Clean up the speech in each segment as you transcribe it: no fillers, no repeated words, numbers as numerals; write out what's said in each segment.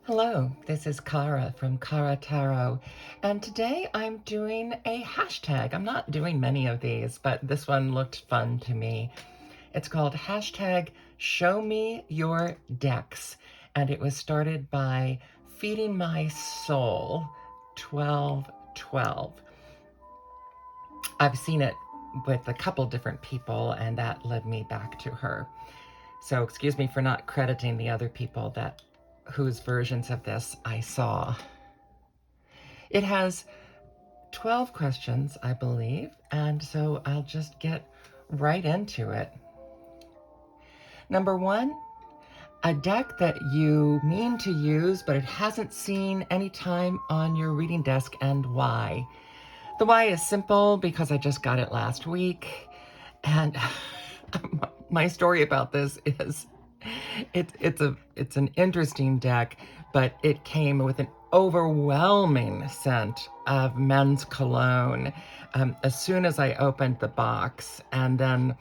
Hello, this is Kara from KaraTarot, and today I'm doing a hashtag. I'm not doing many of these, but this one looked fun to me. It's called hashtag Show Me Your Decks, and it was started by Feeding My Soul 1212. I've seen it with a couple different people, and that led me back to her. So excuse me for not crediting the other people whose versions of this I saw. It has 12 questions, I believe, and so I'll just get right into it. Number 1, a deck that you mean to use, but it hasn't seen any time on your reading desk, and why. The why is simple because I just got it last week, and my story about this is it's an interesting deck, but it came with an overwhelming scent of men's cologne as soon as I opened the box. And then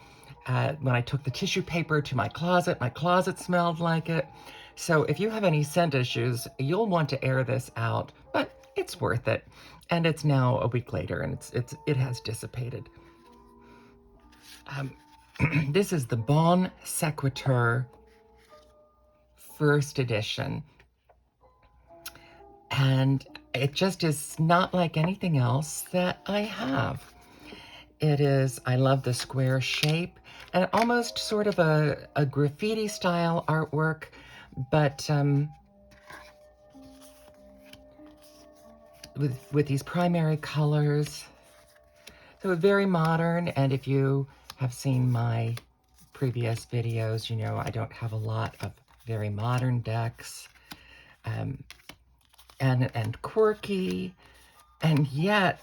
when I took the tissue paper to my closet smelled like it. So if you have any scent issues, you'll want to air this out, but it's worth it. And it's now a week later, and it has dissipated. This is the Bon Sequitur first edition, and it just is not like anything else that I have. I love the square shape and almost sort of a graffiti style artwork, but with these primary colors. So very modern, and if you have seen my previous videos, you know I don't have a lot of very modern decks, and quirky, and yet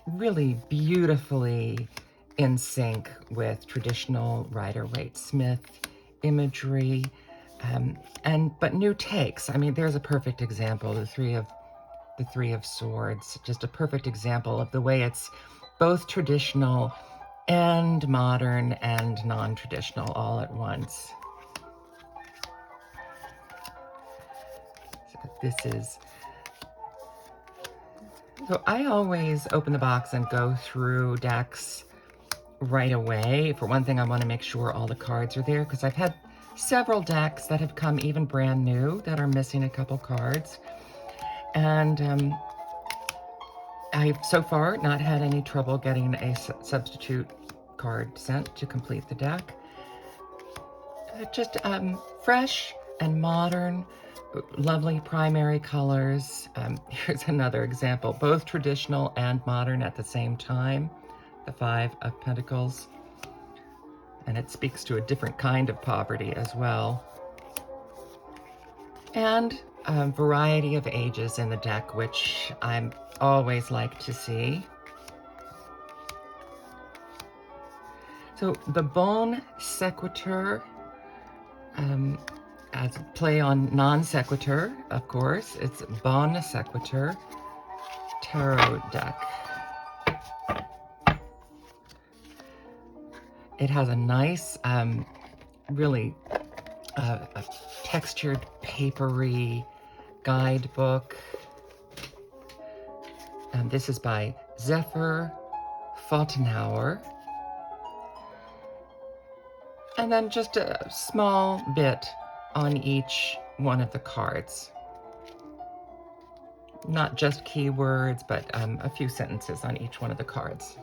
really beautifully in sync with traditional Rider-Waite-Smith imagery, but new takes. I mean, there's a perfect example, the Three of Swords, just a perfect example of the way it's both traditional and modern and non-traditional all at once. So I always open the box and go through decks right away. For one thing, I want to make sure all the cards are there, because I've had several decks that have come even brand new that are missing a couple cards. And I've so far not had any trouble getting a substitute card sent to complete the deck. Just fresh and modern, lovely primary colors. Here's another example, both traditional and modern at the same time. The Five of Pentacles. And it speaks to a different kind of poverty as well. And a variety of ages in the deck, which I always like to see. So the Bon Sequitur, as a play on non sequitur, of course, it's Bon Sequitur tarot deck. It has a nice, really a textured, papery guidebook. And this is by Zephyr Fottenhauer. And then just a small bit on each one of the cards. Not just keywords, but a few sentences on each one of the cards.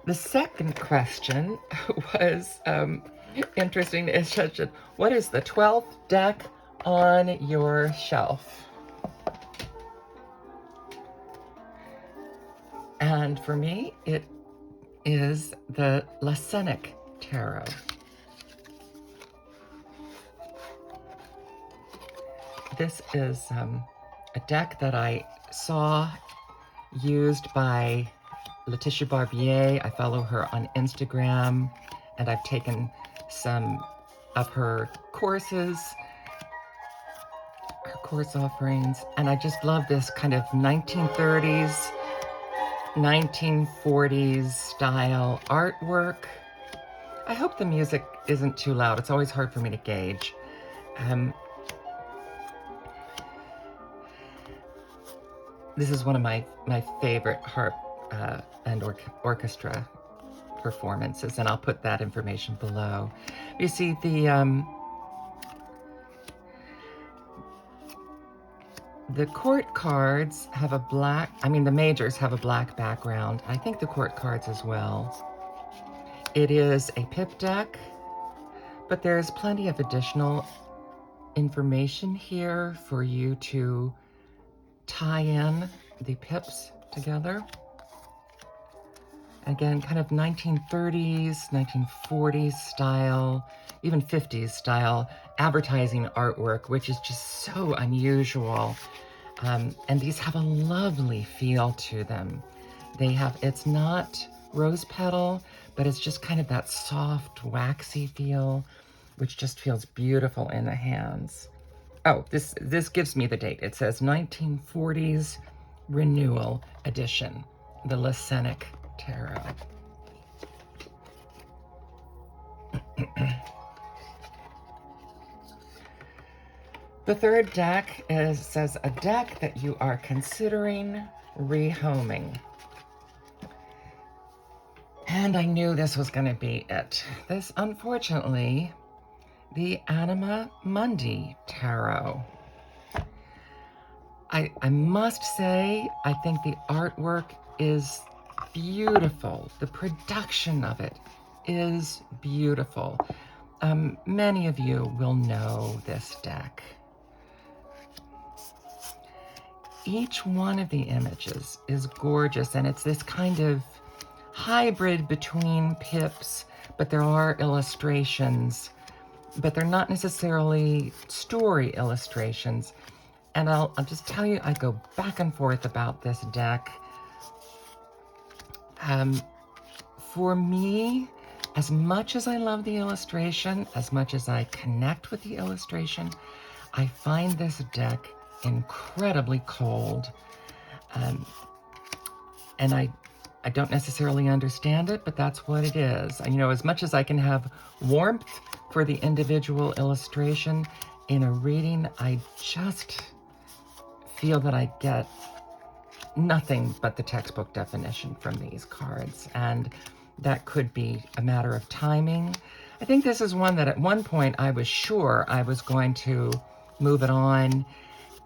The second question was interesting. It's such a, what is the 12th deck on your shelf? And for me, it is the Lacenic Tarot. This is a deck that I saw used by Laetitia Barbier. I follow her on Instagram, and I've taken some of her courses, her course offerings, and I just love this kind of 1930s, 1940s style artwork. I hope the music isn't too loud. It's always hard for me to gauge. This is one of my favorite harp and orchestra performances, and I'll put that information below. You see, the court cards have a black, I mean the majors have a black background. I think the court cards as well. It is a pip deck, but there's plenty of additional information here for you to tie in the pips together. Again, kind of 1930s, 1940s style, even 50s style advertising artwork, which is just so unusual. And these have a lovely feel to them. They have, it's not rose petal, but it's just kind of that soft, waxy feel, which just feels beautiful in the hands. Oh, this gives me the date. It says 1940s Renewal Edition, the Lacenic Tarot. The third deck says a deck that you are considering rehoming. And I knew this was going to be it. This, unfortunately, the Anima Mundi Tarot. I must say, I think the artwork is beautiful. The production of it is beautiful. Many of you will know this deck. Each one of the images is gorgeous, and it's this kind of hybrid between pips, but there are illustrations, but they're not necessarily story illustrations. And I'll just tell you, I go back and forth about this deck. For me, as much as I love the illustration, as much as I connect with the illustration, I find this deck incredibly cold. And I don't necessarily understand it, but that's what it is. You know, as much as I can have warmth for the individual illustration in a reading, I just feel that I get nothing but the textbook definition from these cards, and that could be a matter of timing. I think this is one that at one point I was sure I was going to move it on,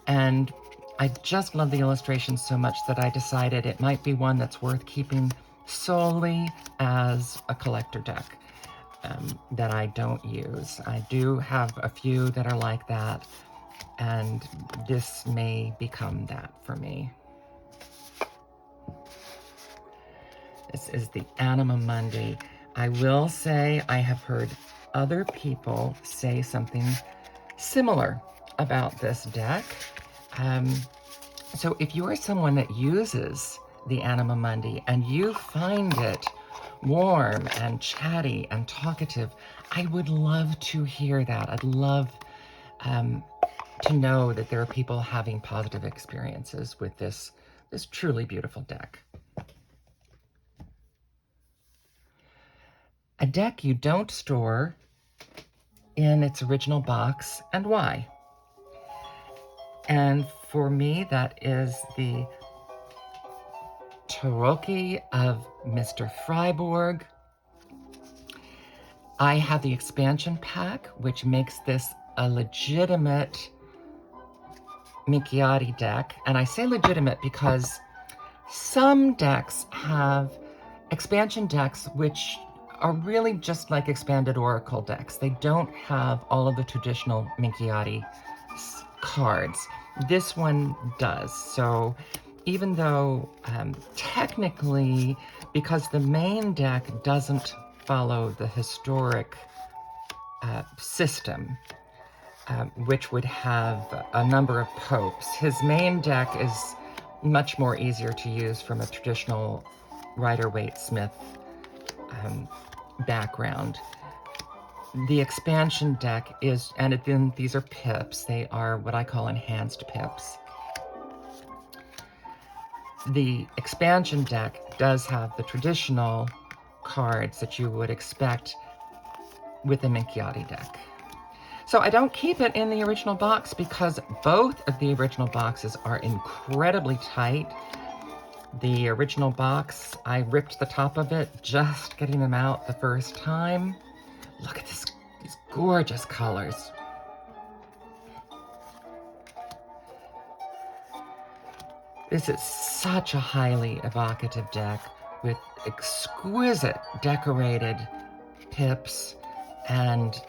and I just love the illustrations so much that I decided it might be one that's worth keeping solely as a collector deck that I don't use. I do have a few that are like that, and this may become that for me. This is the Anima Mundi. I will say I have heard other people say something similar about this deck. So if you are someone that uses the Anima Mundi and you find it warm and chatty and talkative, I would love to hear that. I'd love to know that there are people having positive experiences with this truly beautiful deck. A deck you don't store in its original box, and why? And for me, that is the Tarocchi of Mr. Freiburg. I have the expansion pack, which makes this a legitimate Minchiati deck. And I say legitimate because some decks have expansion decks which are really just like expanded oracle decks. They don't have all of the traditional Minchiati cards. This one does. So even though technically, because the main deck doesn't follow the historic system, which would have a number of popes, his main deck is much more easier to use from a traditional Rider-Waite-Smith background. The expansion deck is, and then these are pips. They are what I call enhanced pips. The expansion deck does have the traditional cards that you would expect with the Minchiati deck. So I don't keep it in the original box because both of the original boxes are incredibly tight. The original box, I ripped the top of it, just getting them out the first time. Look at these gorgeous colors. This is such a highly evocative deck with exquisite decorated pips and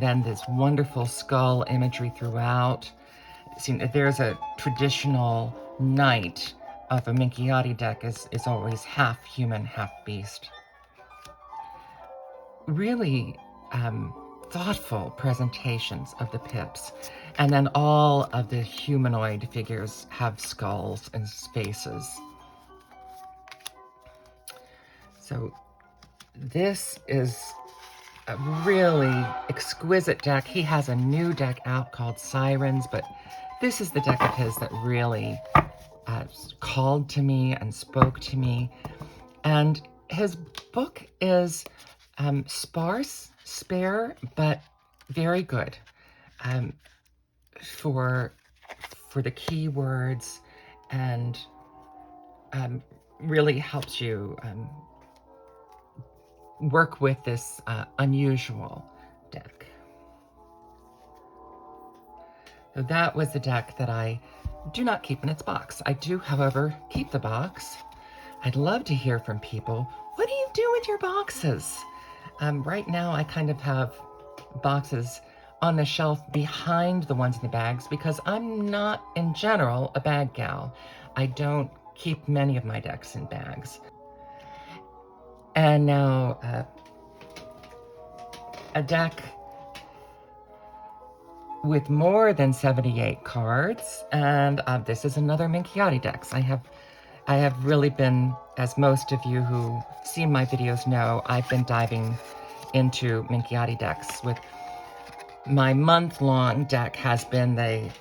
then this wonderful skull imagery throughout. See, there's a traditional knight of a Minchiati deck is always half human, half beast. Really thoughtful presentations of the pips. And then all of the humanoid figures have skulls and faces. So this is a really exquisite deck. He has a new deck out called Sirens, but this is the deck of his that really called to me and spoke to me. And his book is sparse, spare, but very good for the keywords, and really helps you work with this unusual deck. So that was the deck that I do not keep in its box. I do, however, keep the box. I'd love to hear from people. What do you do with your boxes? Right now, I kind of have boxes on the shelf behind the ones in the bags because I'm not, in general, a bag gal. I don't keep many of my decks in bags. And now, a deck with more than 78 cards, and this is another Minchiati deck. I have really been, as most of you who see my videos know, I've been diving into Minchiati decks. With my month-long deck has been the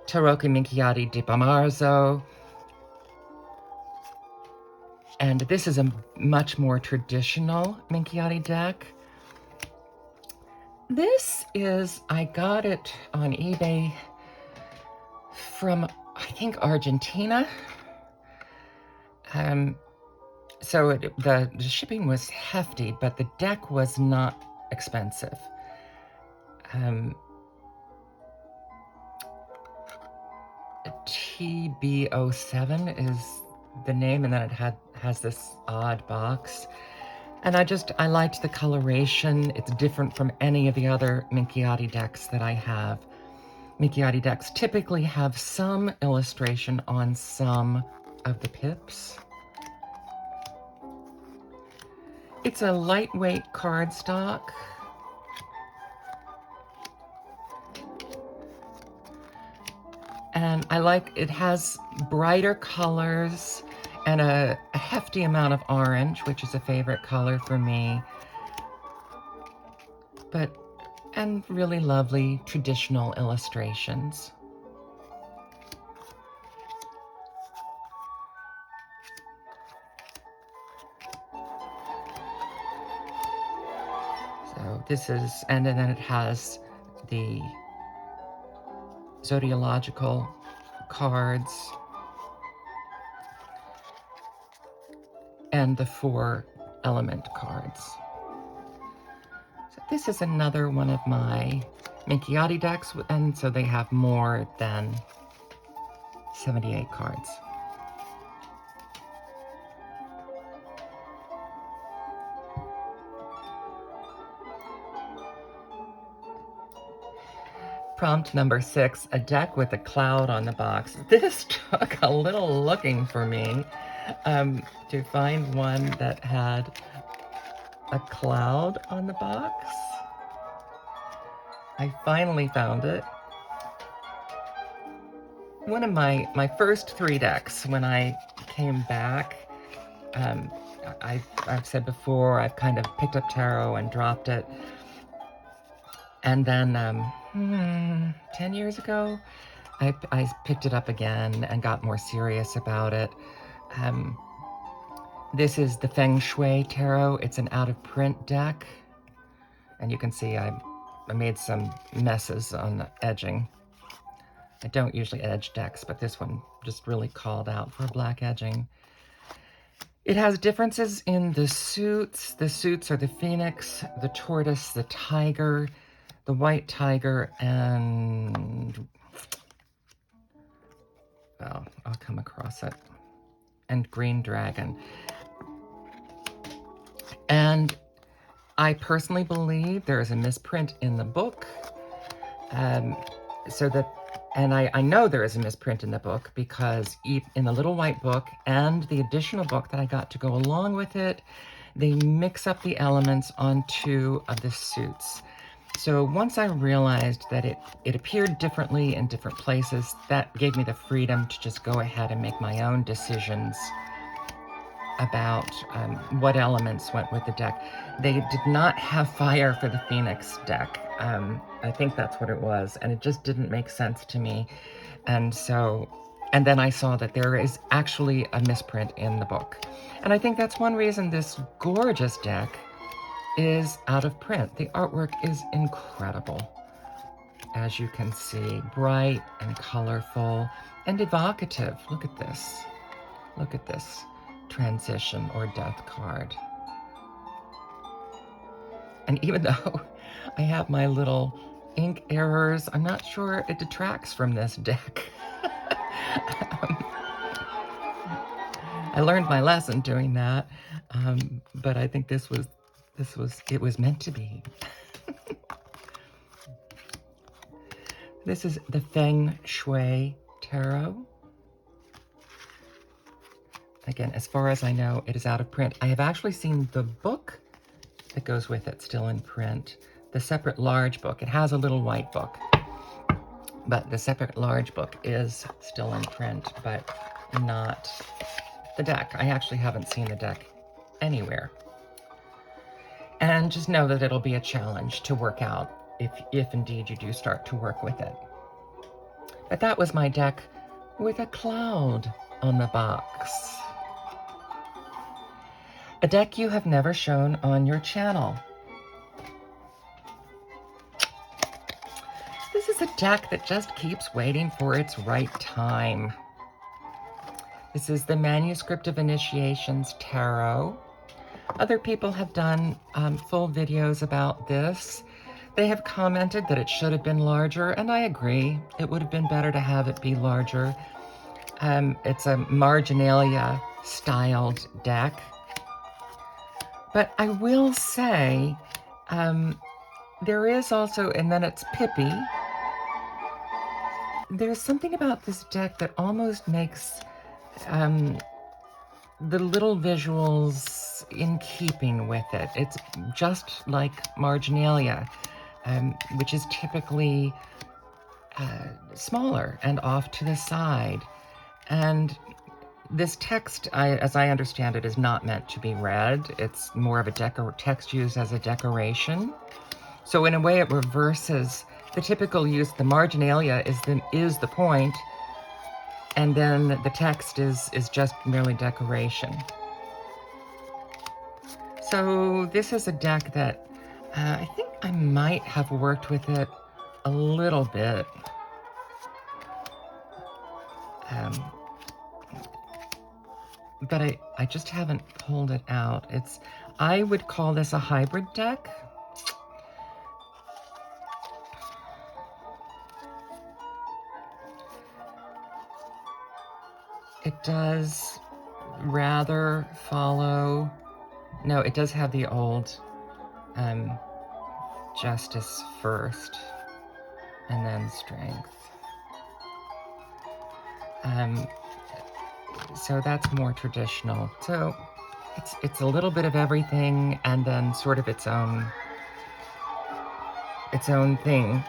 Tarocchi Minchiati di Marzo, and this is a much more traditional Minchiati deck. This is, I got it on eBay from, I think, Argentina. So the shipping was hefty, but the deck was not expensive. TB07 is the name, and then it has this odd box. And I liked the coloration. It's different from any of the other Minchiati decks that I have. Minchiati decks typically have some illustration on some of the pips. It's a lightweight cardstock. And it has brighter colors and a hefty amount of orange, which is a favorite color for me. And really lovely traditional illustrations. So this is, and then it has the zodiological cards and the 4 element cards. So this is another one of my Minchiati decks, and so they have more than 78 cards. Prompt number 6, a deck with a cloud on the box. This took a little looking for me to find one that had a cloud on the box. I finally found it. One of my first 3 decks when I came back, I've said before, I've kind of picked up tarot and dropped it. And then 10 years ago, I picked it up again and got more serious about it. This is the Feng Shui Tarot. It's an out-of-print deck. And you can see I made some messes on the edging. I don't usually edge decks, but this one just really called out for black edging. It has differences in the suits. The suits are the phoenix, the tortoise, the tiger, the white tiger, and, well, I'll come across it, and green dragon. And I personally believe there is a misprint in the book. And I know there is a misprint in the book because in the little white book and the additional book that I got to go along with it, they mix up the elements on 2 of the suits. So once I realized that it appeared differently in different places, that gave me the freedom to just go ahead and make my own decisions about what elements went with the deck. They did not have fire for the Phoenix deck. I think that's what it was, and it just didn't make sense to me. And then I saw that there is actually a misprint in the book. And I think that's one reason this gorgeous deck is out of print. The artwork is incredible. As you can see, bright and colorful and evocative. Look at this. Look at this transition or death card. And even though I have my little ink errors, I'm not sure it detracts from this deck. I learned my lesson doing that, but I think it was meant to be. This is the Feng Shui Tarot. Again, as far as I know, it is out of print. I have actually seen the book that goes with it still in print. The separate large book. It has a little white book, but the separate large book is still in print, but not the deck. I actually haven't seen the deck anywhere. And just know that it'll be a challenge to work out if indeed you do start to work with it. But that was my deck with a cloud on the box. A deck you have never shown on your channel. This is a deck that just keeps waiting for its right time. This is the Manuscript of Initiations Tarot. Other people have done full videos about this. They have commented that it should have been larger, and I agree. It would have been better to have it be larger. It's a marginalia styled deck. But I will say, there is also, and then it's Pippi. There's something about this deck that almost makes the little visuals in keeping with it. It's just like marginalia, which is typically smaller and off to the side. And this text, as I understand it, is not meant to be read. It's more of a text used as a decoration. So in a way, it reverses the typical use. The marginalia is the point, and then the text is just merely decoration. So this is a deck that I think I might have worked with it a little bit. But I just haven't pulled it out. I would call this a hybrid deck. It does rather follow, no, it does have the old justice first and then strength. So that's more traditional. So it's a little bit of everything and then sort of its own thing.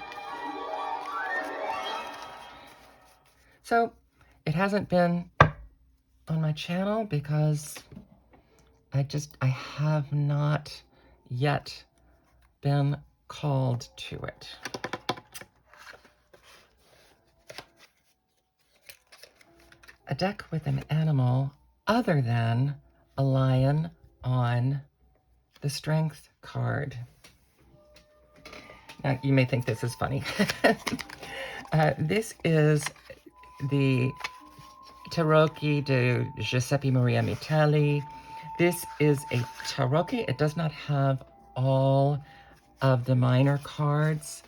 So it hasn't been on my channel because I have not yet been called to it. A deck with an animal other than a lion on the strength card. Now, you may think this is funny. This is the Tarocchi de Giuseppe Maria Mitelli. This is a Tarocchi. It does not have all of the minor cards.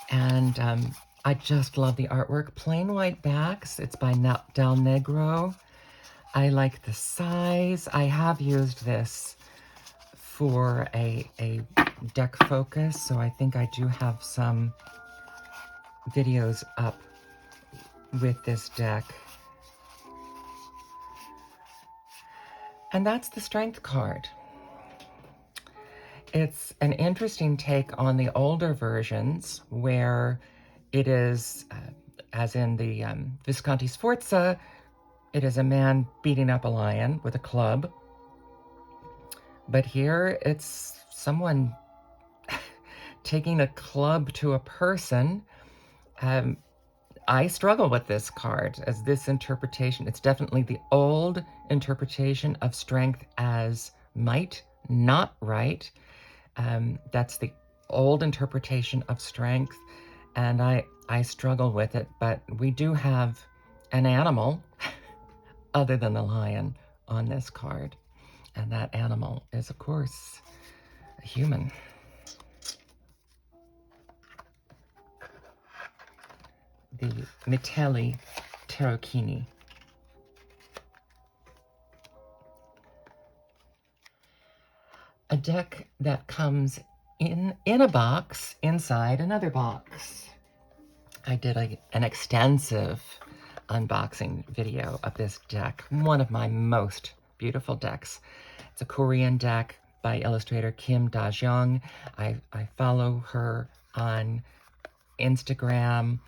And I just love the artwork. Plain white backs. It's by Del Negro. I like the size. I have used this for a deck focus, so I think I do have some videos up with this deck. And that's the Strength card. It's an interesting take on the older versions where it is, as in the Visconti Sforza, it is a man beating up a lion with a club. But here it's someone taking a club to a person. I struggle with this card as this interpretation. It's definitely the old interpretation of strength as might, not right. That's the old interpretation of strength, and I struggle with it, but we do have an animal other than the lion on this card, and that animal is, of course, a human. The Mitelli Tarocchini. A deck that comes in a box inside another box. I did an extensive unboxing video of this deck, one of my most beautiful decks. It's a Korean deck by illustrator Kim Da-jeong. I follow her on Instagram.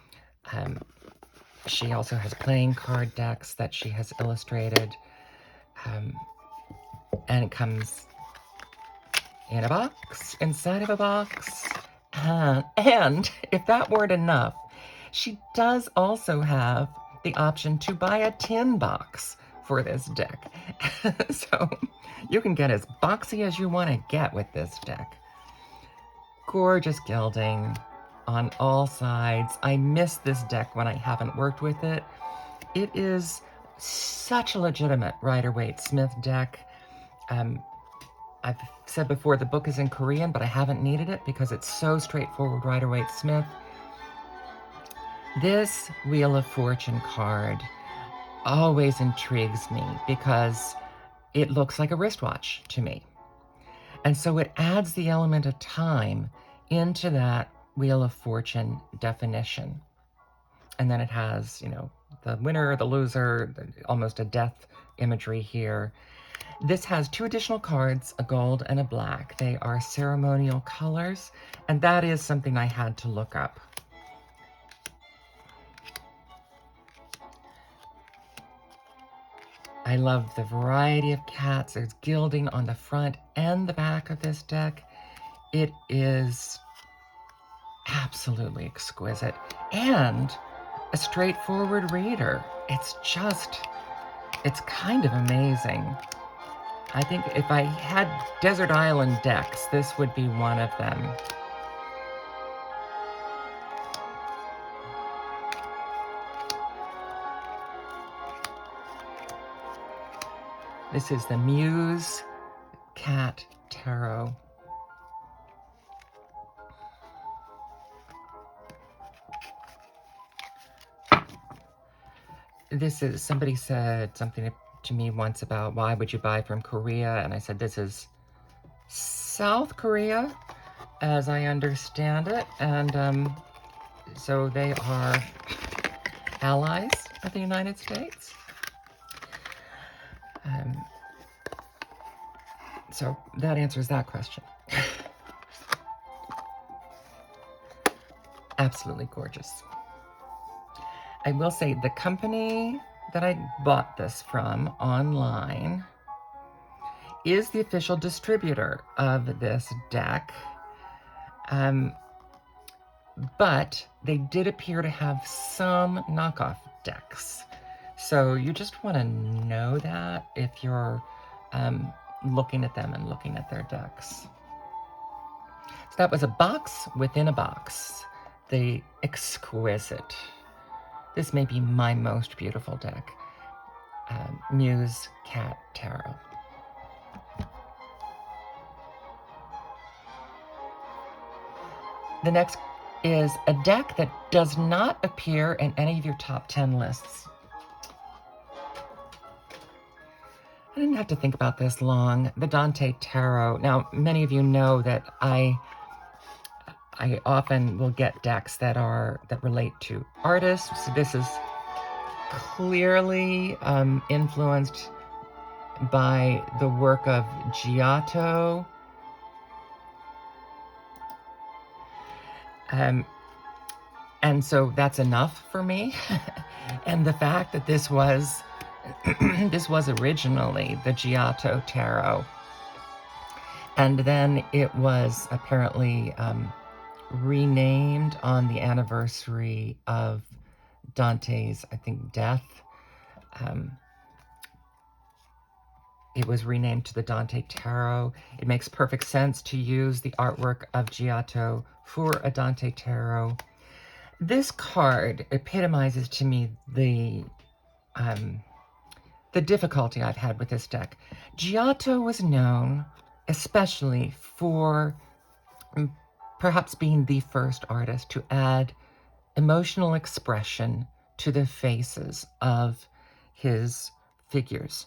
She also has playing card decks that she has illustrated. And it comes in a box, inside of a box. And if that weren't enough, she does also have the option to buy a tin box for this deck. So you can get as boxy as you want to get with this deck. Gorgeous gilding on all sides. I miss this deck when I haven't worked with it. It is such a legitimate Rider-Waite-Smith deck. I've said before the book is in Korean, but I haven't needed it because it's so straightforward Rider-Waite-Smith. This Wheel of Fortune card always intrigues me because it looks like a wristwatch to me. And so it adds the element of time into that Wheel of Fortune definition. And then it has, you know, the winner, the loser, almost a death imagery here. This has 2 additional cards, a gold and a black. They are ceremonial colors, and that is something I had to look up. I love the variety of cats. There's gilding on the front and the back of this deck. It is absolutely exquisite and a straightforward reader. It's kind of amazing. I think if I had Desert Island decks, this would be one of them. This is the Muse Cat Tarot. This is, somebody said something to me once about why would you buy from Korea? And I said, this is South Korea, as I understand it. And so they are allies of the United States. So that answers that question. Absolutely gorgeous. I will say the company that I bought this from online is the official distributor of this deck. But they did appear to have some knockoff decks. So you just want to know that if you're looking at them and looking at their decks. That was a box within a box. The exquisite. This may be my most beautiful deck. Muse Cat Tarot. The next is a deck that does not appear in any of your top 10 lists. I didn't have to think about this long. The Dante Tarot. Now, many of you know that I often will get decks that relate to artists. This is clearly influenced by the work of Giotto. And so that's enough for me. And the fact that this was this was originally the Giotto Tarot, and then it was apparently renamed on the anniversary of Dante's, I think, death. It was renamed to the Dante Tarot. It makes perfect sense to use the artwork of Giotto for a Dante Tarot. This card epitomizes to me the difficulty I've had with this deck. Giotto was known especially for perhaps being the first artist to add emotional expression to the faces of his figures.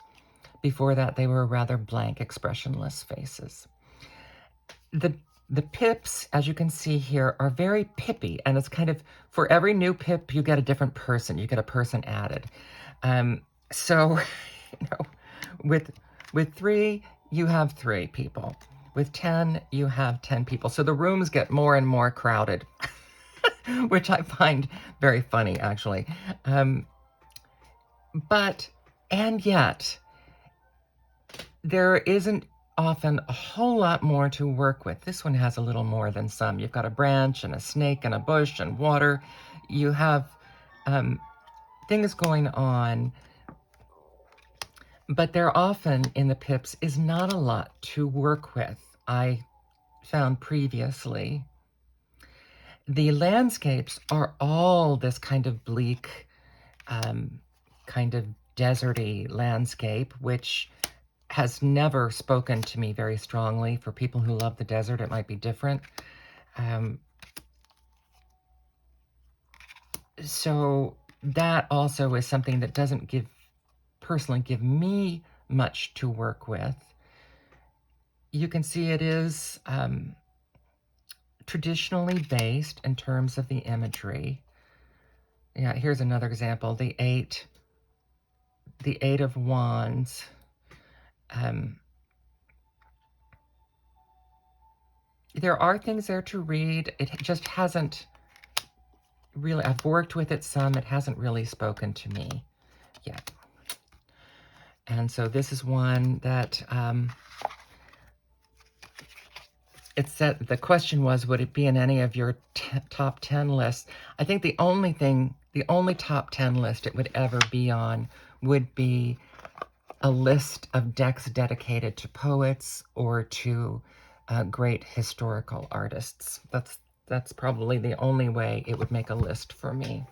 Before that, they were rather blank, expressionless faces. The pips, as you can see here, are very pippy, and it's kind of, for every new pip, you get a different person. You get a person added. So, you know, with 3, you have 3 people. With 10, you have 10 people. So the rooms get more and more crowded, which I find very funny, actually. And yet, there isn't often a whole lot more to work with. This one has a little more than some. You've got a branch and a snake and a bush and water. You have things going on, but there often in the pips is not a lot to work with. I found previously. The landscapes are all this kind of bleak, kind of deserty landscape, which has never spoken to me very strongly. For people who love the desert, it might be different. So that also is something that doesn't personally give me much to work with. You can see it is traditionally based in terms of the imagery. Yeah, here's another example. The eight of Wands. There are things there to read. It just hasn't really, I've worked with it some, it hasn't really spoken to me yet. And so this is one that, it said, the question was, would it be in any of your top 10 lists? I think the only top 10 list it would ever be on would be a list of decks dedicated to poets or to great historical artists. That's probably the only way it would make a list for me.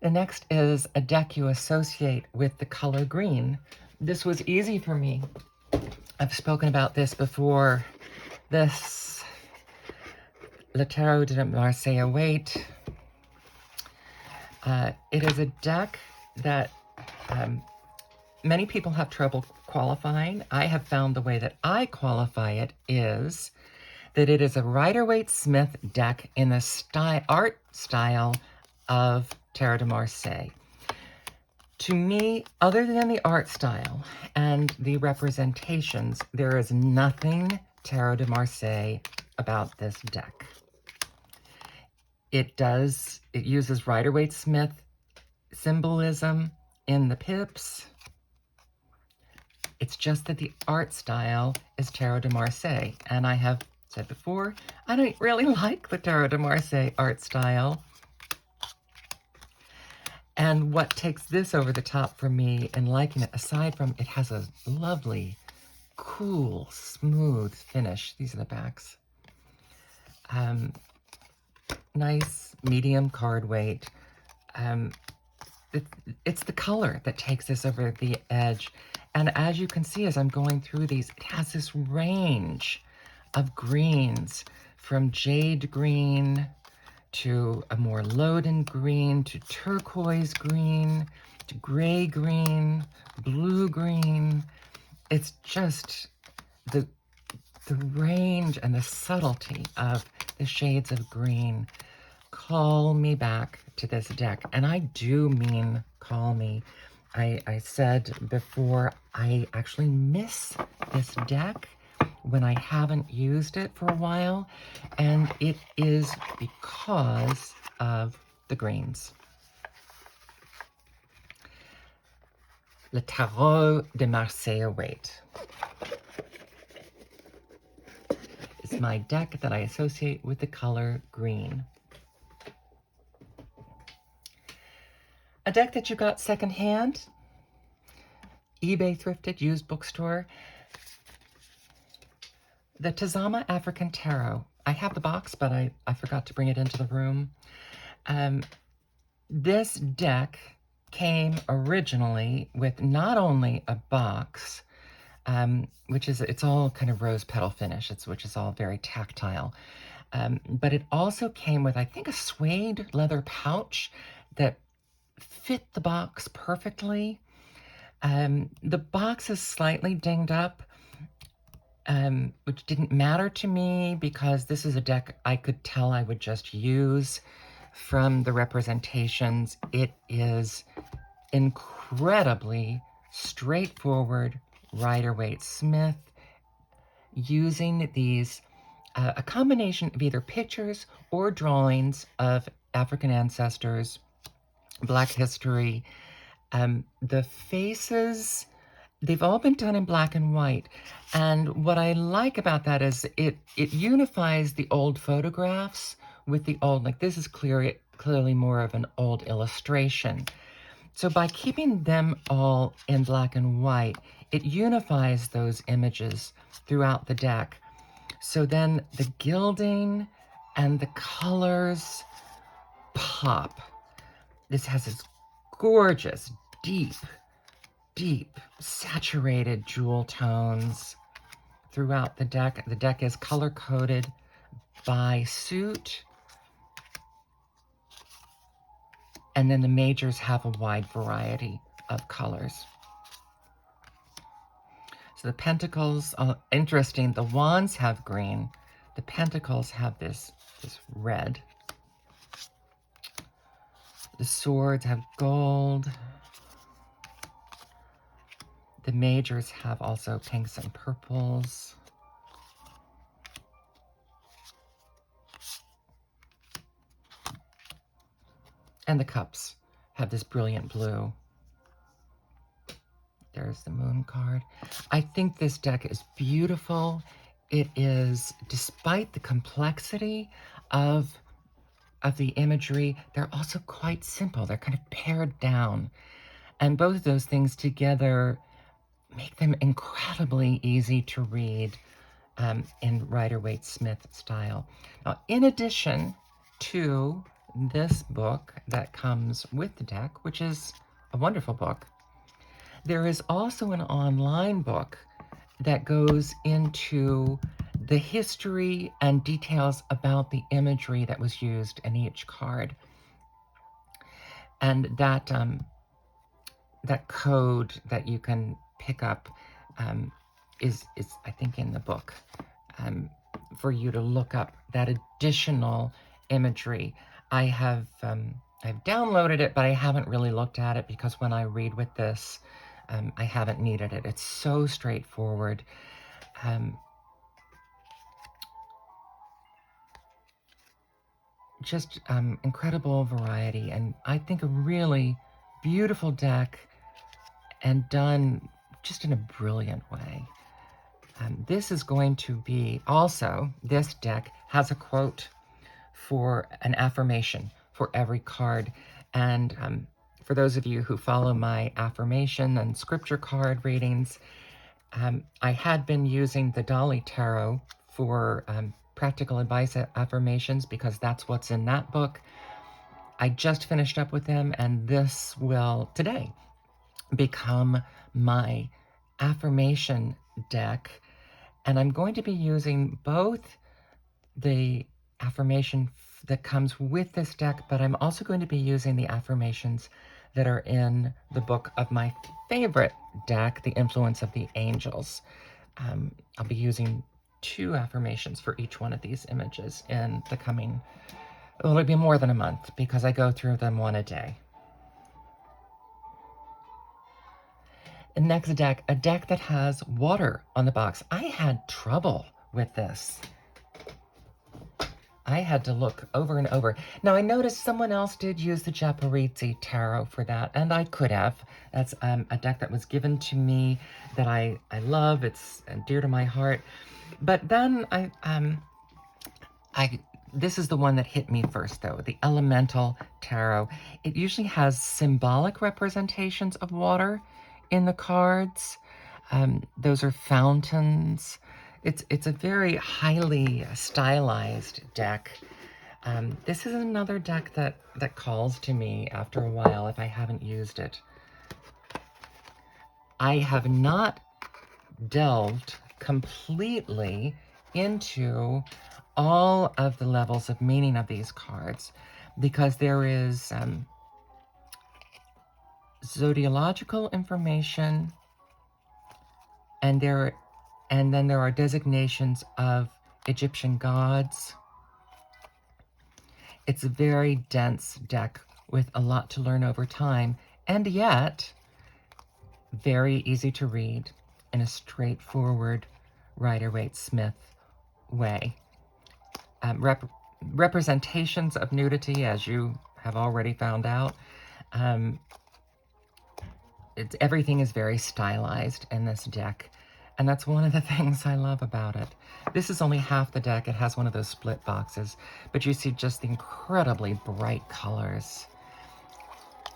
The next is a deck you associate with the color green. This was easy for me. I've spoken about this before. This Le Tarot de Marseille Await. It is a deck that many people have trouble qualifying. I have found the way that I qualify it is that it is a Rider-Waite-Smith deck in the art style of Tarot de Marseille. To me, other than the art style and the representations, there is nothing Tarot de Marseille about this deck. It uses Rider-Waite-Smith symbolism in the pips. It's just that the art style is Tarot de Marseille. And I have said before, I don't really like the Tarot de Marseille art style. And what takes this over the top for me in liking it, aside from it has a lovely, cool, smooth finish. These are the backs. Nice medium card weight. It's the color that takes this over the edge. And as you can see, as I'm going through these, it has this range of greens, from jade green to a more loden green, to turquoise green, to gray green, blue green. It's just the range and the subtlety of the shades of green call me back to this deck. And I do mean call me. I said before, I actually miss this deck when I haven't used it for a while, and it is because of the greens. Le Tarot de Marseille Waite. It's my deck that I associate with the color green. A deck that you got secondhand, eBay thrifted, used bookstore. The Tazama African Tarot. I have the box, but I forgot to bring it into the room. This deck came originally with not only a box, it's all kind of rose petal finish, which is all very tactile, but it also came with, I think, a suede leather pouch that fit the box perfectly. The box is slightly dinged up, which didn't matter to me because this is a deck I could tell I would just use from the representations. It is incredibly straightforward Rider-Waite Smith, using these, a combination of either pictures or drawings of African ancestors, Black history. The faces, they've all been done in black and white. And what I like about that is it unifies the old photographs with the old, like this is clearly more of an old illustration. So by keeping them all in black and white, it unifies those images throughout the deck. So then the gilding and the colors pop. This has this gorgeous, deep, saturated jewel tones throughout the deck. The deck is color-coded by suit. And then the majors have a wide variety of colors. So the pentacles, interesting, the wands have green. The pentacles have this red. The swords have gold. The majors have also pinks and purples. And the cups have this brilliant blue. There's the moon card. I think this deck is beautiful. It is, despite the complexity of the imagery, they're also quite simple. They're kind of pared down. And both of those things together make them incredibly easy to read in Rider-Waite Smith style. Now, in addition to this book that comes with the deck, which is a wonderful book, there is also an online book that goes into the history and details about the imagery that was used in each card. And that code that you can pick up is I think in the book, for you to look up that additional imagery. I've downloaded it, but I haven't really looked at it because when I read with this, I haven't needed it. It's so straightforward. Just incredible variety, and I think a really beautiful deck and done just in a brilliant way. This is going to be also, this deck has a quote for an affirmation for every card. And for those of you who follow my affirmation and scripture card readings, I had been using the Dolly Tarot for practical advice affirmations because that's what's in that book. I just finished up with them, and this will today become my affirmation deck. And I'm going to be using both the affirmation that comes with this deck, but I'm also going to be using the affirmations that are in the book of my favorite deck, The Influence of the Angels. I'll be using 2 affirmations for each one of these images in the coming, well, it'll be more than a month because I go through them one a day. The next deck, a deck that has water on the box. I had trouble with this. I had to look over and over. Now, I noticed someone else did use the Japarizzi Tarot for that, and I could have. That's a deck that was given to me that I love. It's dear to my heart. But then this is the one that hit me first, though, the Elemental Tarot. It usually has symbolic representations of water in the cards. Those are fountains. It's a very highly stylized deck. This is another deck that calls to me after a while if I haven't used it. I have not delved completely into all of the levels of meaning of these cards because there is zodiological information, and then there are designations of Egyptian gods. It's a very dense deck with a lot to learn over time, and yet very easy to read in a straightforward Rider-Waite-Smith way. Representations of nudity, as you have already found out. Everything is very stylized in this deck, and that's one of the things I love about it. This is only half the deck. It has one of those split boxes, but you see just the incredibly bright colors.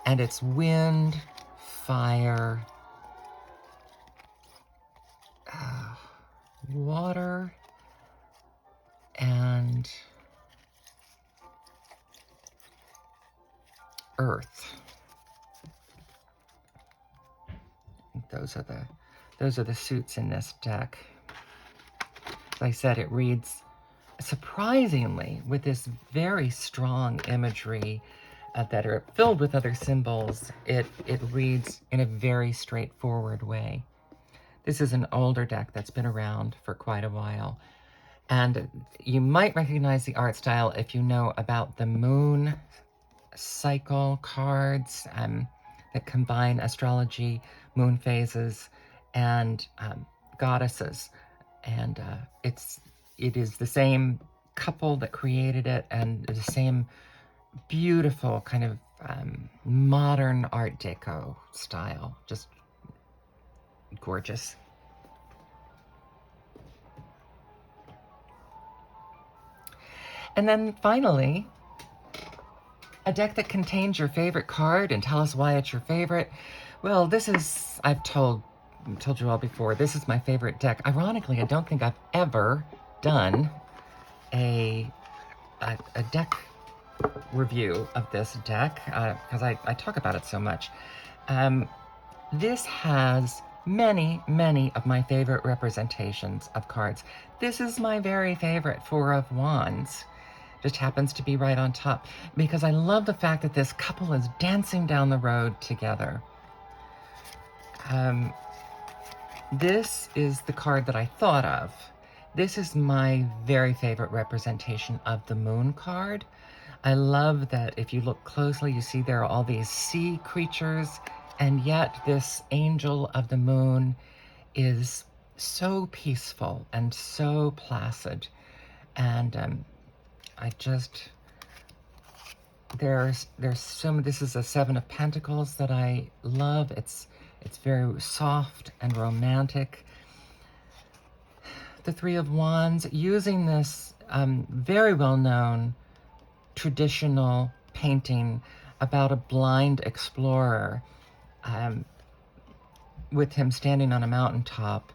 And it's wind, fire, water, and earth. Those are the suits in this deck. As I said, it reads surprisingly with this very strong imagery that are filled with other symbols. It reads in a very straightforward way. This is an older deck that's been around for quite a while. And you might recognize the art style if you know about the moon cycle cards that combine astrology, moon phases, and goddesses. And it is the same couple that created it, and the same beautiful kind of modern Art Deco style. Just gorgeous. And then finally, a deck that contains your favorite card, and tell us why it's your favorite. Well, this is, I've told you all before, this is my favorite deck. Ironically, I don't think I've ever done a deck review of this deck because I talk about it so much. This has many of my favorite representations of cards. This is my very favorite Four of Wands. Just happens to be right on top because I love the fact that this couple is dancing down the road together. This is the card that I thought of. This is my very favorite representation of the moon card. I love that if you look closely, you see there are all these sea creatures, and yet this angel of the moon is so peaceful and so placid. And there's some, this is a Seven of Pentacles that I love. It's very soft and romantic. The Three of Wands, using this very well-known traditional painting about a blind explorer, with him standing on a mountaintop,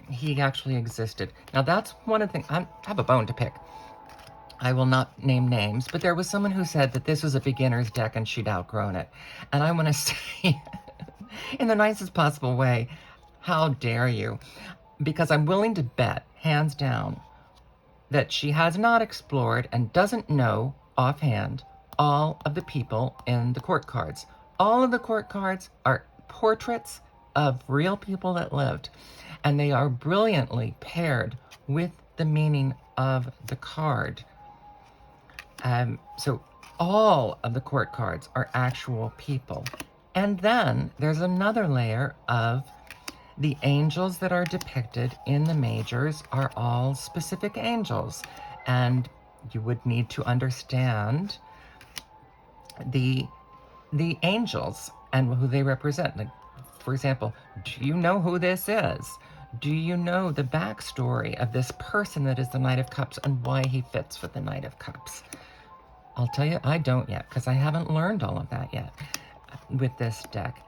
he actually existed. Now that's one of the things, I have a bone to pick. I will not name names, but there was someone who said that this was a beginner's deck and she'd outgrown it. And I want to say, in the nicest possible way, how dare you? Because I'm willing to bet, hands down, that she has not explored and doesn't know offhand all of the people in the court cards. All of the court cards are portraits of real people that lived, and they are brilliantly paired with the meaning of the card. So all of the court cards are actual people. And then there's another layer of the angels that are depicted in the majors are all specific angels. And you would need to understand the angels and who they represent. Like, for example, do you know who this is? Do you know the backstory of this person that is the Knight of Cups and why he fits for the Knight of Cups? I'll tell you, I don't yet, because I haven't learned all of that yet with this deck.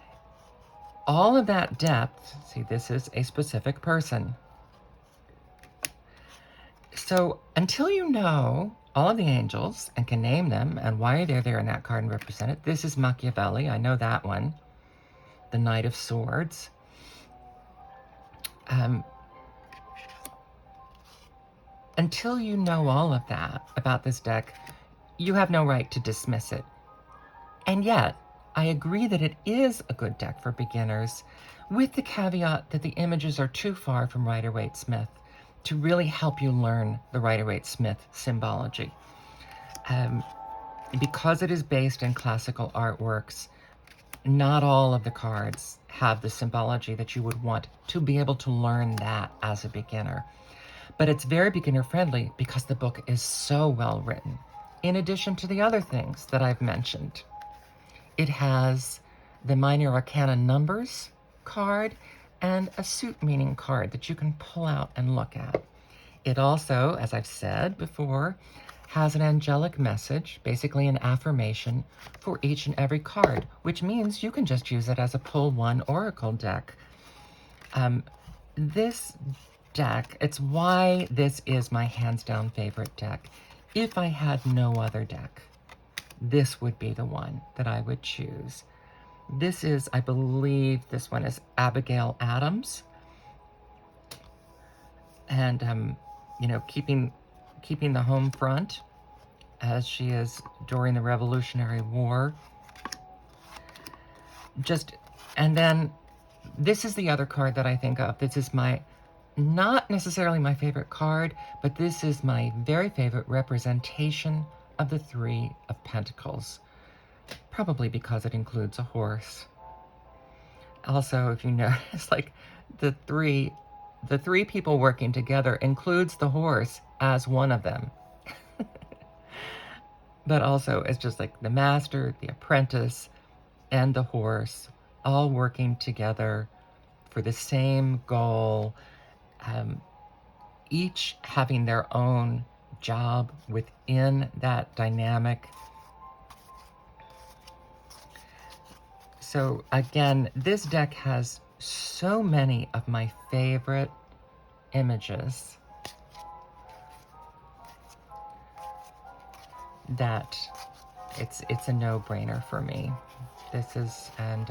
All of that depth, see, this is a specific person. So until you know all of the angels and can name them and why they're there in that card and represent it, this is Machiavelli, I know that one. The Knight of Swords. Until you know all of that about this deck, you have no right to dismiss it. And yet, I agree that it is a good deck for beginners, with the caveat that the images are too far from Rider-Waite-Smith to really help you learn the Rider-Waite-Smith symbology. Because it is based in classical artworks, not all of the cards have the symbology that you would want to be able to learn that as a beginner. But it's very beginner friendly because the book is so well written. In addition to the other things that I've mentioned, it has the Minor Arcana numbers card and a suit meaning card that you can pull out and look at. It also, as I've said before, has an angelic message, basically an affirmation for each and every card, which means you can just use it as a pull one oracle deck. This deck, it's why this is my hands down favorite deck. If I had no other deck, this would be the one that I would choose. This is, I believe this one is Abigail Adams. And, you know, keeping the home front as she is during the Revolutionary War. And then this is the other card that I think of. This is not necessarily my favorite card, but this is my very favorite representation of the Three of Pentacles. Probably because it includes a horse. Also, if you notice, like the three people working together includes the horse as one of them. But also it's just like the master, the apprentice, and the horse all working together for the same goal, each having their own job within that dynamic. So again, this deck has so many of my favorite images that it's a no-brainer for me. This is, and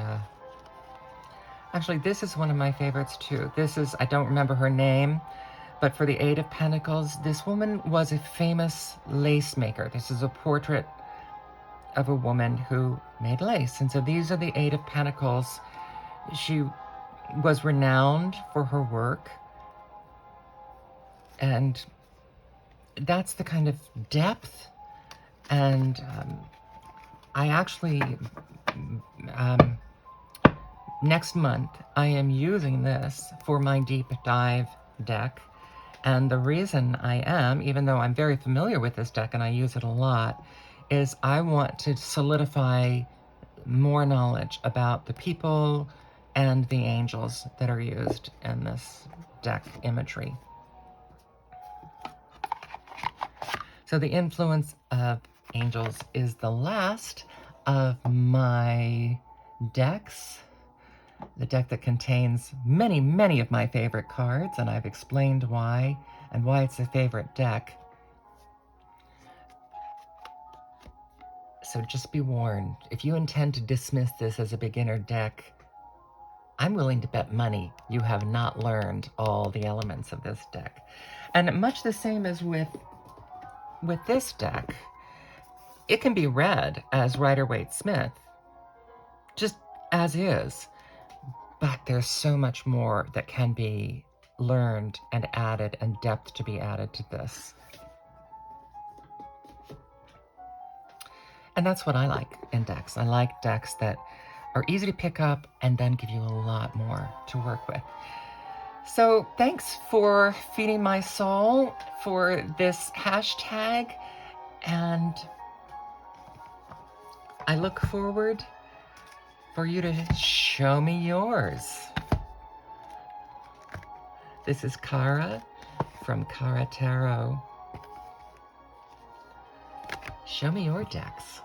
actually this is one of my favorites too. This is, I don't remember her name, but for the Eight of Pentacles, this woman was a famous lace maker. This is a portrait of a woman who made lace. And so these are the Eight of Pentacles. She was renowned for her work. And that's the kind of depth. And I actually, next month, I am using this for my deep dive deck. And the reason I am, even though I'm very familiar with this deck and I use it a lot, is I want to solidify more knowledge about the people and the angels that are used in this deck imagery. So the influence of angels is the last of my decks. the deck that contains many, many of my favorite cards, and I've explained why and why it's a favorite deck. So just be warned, if you intend to dismiss this as a beginner deck, I'm willing to bet money you have not learned all the elements of this deck. And much the same as with this deck, it can be read as Rider-Waite-Smith, just as is, but there's so much more that can be learned and added and depth to be added to this. And that's what I like in decks. I like decks that are easy to pick up and then give you a lot more to work with. So thanks for feeding my soul for this hashtag, and I look forward for you to show me yours. This is Kara from KaraTarot. Show me your decks.